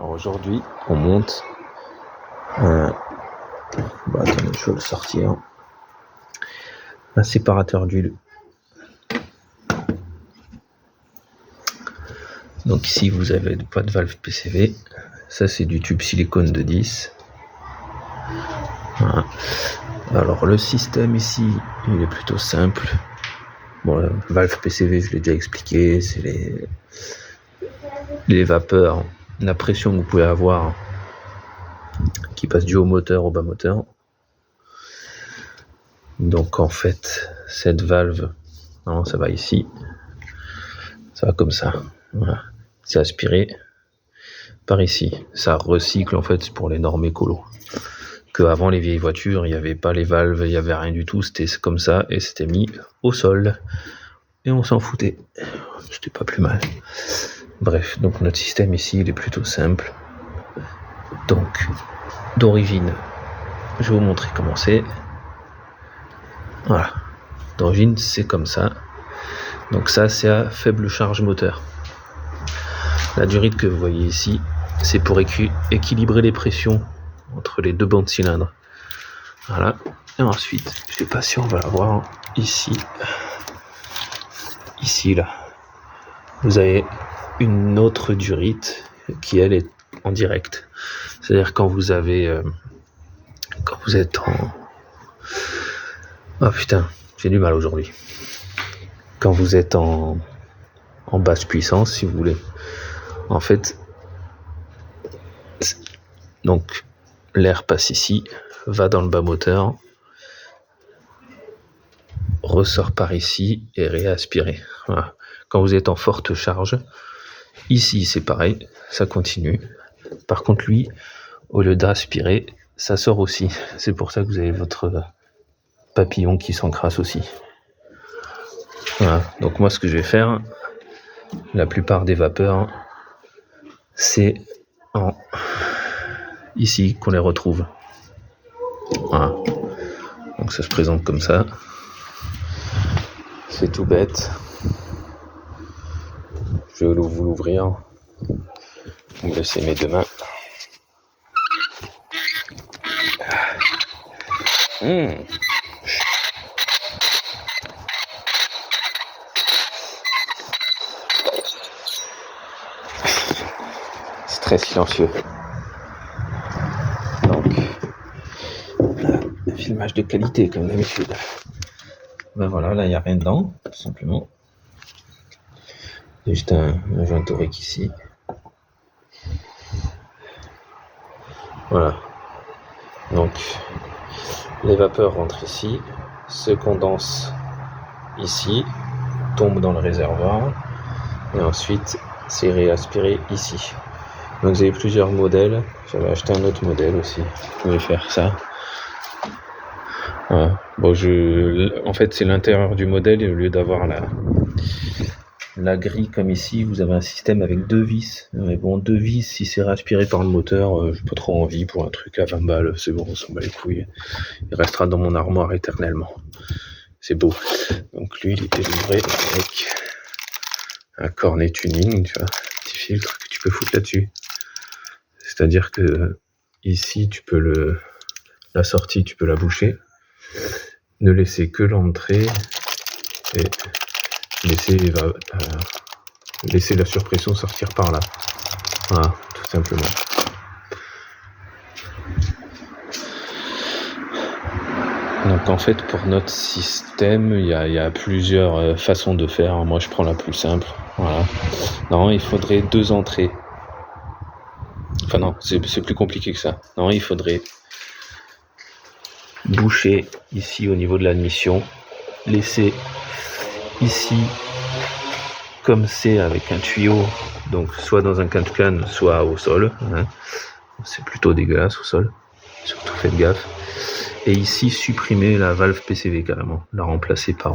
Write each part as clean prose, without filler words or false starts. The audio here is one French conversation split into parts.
Alors aujourd'hui, on monte attendez, je vais le sortir. Un séparateur d'huile. Donc ici, vous avez pas de valve PCV. Ça, c'est du tube silicone de 10. Voilà. Alors le système ici, il est plutôt simple. Bon, la valve PCV, je l'ai déjà expliqué, c'est les vapeurs, la pression que vous pouvez avoir qui passe du haut moteur au bas moteur. Donc en fait, cette valve, non, ça va ici, ça va comme ça. Voilà. C'est aspiré par ici. Ça recycle en fait pour les normes écolo. Que avant les vieilles voitures, il n'y avait pas les valves, il n'y avait rien du tout, c'était comme ça et c'était mis au sol. Et on s'en foutait. C'était pas plus mal. Bref, donc notre système ici, il est plutôt simple. Donc, d'origine, je vais vous montrer comment c'est. Voilà. D'origine, c'est comme ça. Donc ça, c'est à faible charge moteur. La durite que vous voyez ici, c'est pour équilibrer les pressions entre les deux bancs de cylindres. Voilà. Et ensuite, je sais pas si on va la voir ici. Ici, là. Vous avez une autre durite qui, elle, est en direct. C'est-à-dire quand vous êtes en... Oh putain, j'ai du mal aujourd'hui. Quand vous êtes en basse puissance, si vous voulez. En fait, donc l'air passe ici, va dans le bas moteur, ressort par ici et réaspiré. Voilà. Quand vous êtes en forte charge, ici c'est pareil, ça continue. Par contre lui, au lieu d'aspirer, ça sort aussi. C'est pour ça que vous avez votre papillon qui s'encrasse aussi. Voilà. Donc moi ce que je vais faire, la plupart des vapeurs, c'est ici qu'on les retrouve. Voilà. Donc ça se présente comme ça. C'est tout bête. Je vais vous l'ouvrir. Vous me laissez mes deux mains. C'est très silencieux. Donc, un filmage de qualité comme d'habitude. Ben voilà, là il n'y a rien dedans, tout simplement. Il y a juste un joint torique ici. Voilà. Donc, les vapeurs rentrent ici, se condensent ici, tombent dans le réservoir, et ensuite c'est réaspiré ici. Donc vous avez plusieurs modèles. J'avais acheté un autre modèle aussi. Vous pouvez faire ça. Voilà. Bon, en fait, c'est l'intérieur du modèle et au lieu d'avoir la grille comme ici, vous avez un système avec deux vis. Mais bon, deux vis, si c'est réaspiré par le moteur, j'ai pas trop envie pour un truc à 20 balles. C'est bon, on s'en bat les couilles. Il restera dans mon armoire éternellement. C'est beau. Donc lui, il était livré avec un cornet tuning, tu vois, un petit filtre que tu peux foutre là-dessus. C'est-à-dire que ici, tu peux la sortie, tu peux la boucher, ne laisser que l'entrée et laisser la surpression sortir par là. Voilà, tout simplement. Donc en fait, pour notre système, il y a plusieurs façons de faire. Moi, je prends la plus simple. Voilà. Non, il faudrait deux entrées. Enfin non, c'est plus compliqué que ça. Non, il faudrait boucher ici au niveau de l'admission, laisser ici comme c'est avec un tuyau, donc soit dans un canne-canne, soit au sol. Hein. C'est plutôt dégueulasse au sol, surtout faites gaffe. Et ici supprimer la valve PCV carrément, la remplacer par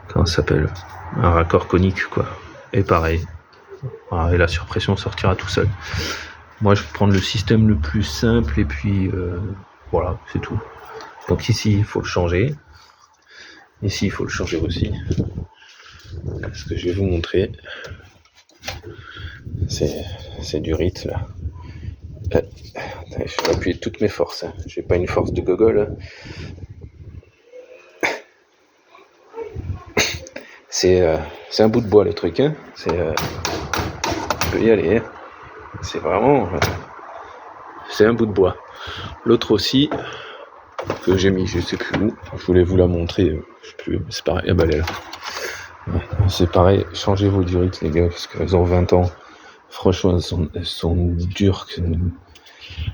comment ça s'appelle, un raccord conique quoi. Et pareil. Voilà, et la surpression sortira tout seul. Moi je vais prendre le système le plus simple et puis voilà, c'est tout. Donc ici il faut le changer. Ici il faut le changer aussi. Ce que je vais vous montrer. C'est du rythme là. Je vais appuyer toutes mes forces. Hein. J'ai pas une force de gogol. Hein. C'est un bout de bois le truc. Hein. Je peux y aller. Hein. C'est vraiment. C'est un bout de bois. L'autre aussi que j'ai mis, je sais plus où. Je voulais vous la montrer. Je sais plus. C'est pareil. Ah bah elle est là. Ouais, c'est pareil. Changez vos durites les gars parce qu'elles ont 20 ans. Franchement, elles sont dures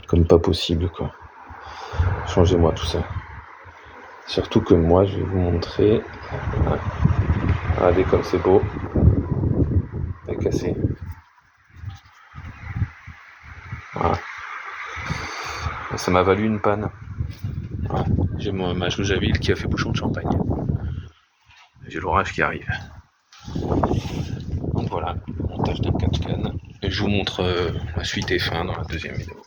comme pas possible quoi. Changez-moi tout ça. Surtout que moi, je vais vous montrer. Regardez comme c'est beau. C'est cassé. Voilà. Ça m'a valu une panne. Voilà. J'ai ma jauge à vide qui a fait bouchon de champagne. J'ai l'orage qui arrive. Donc voilà, le montage d'un 4 cannes. Et je vous montre la suite et fin dans la deuxième vidéo.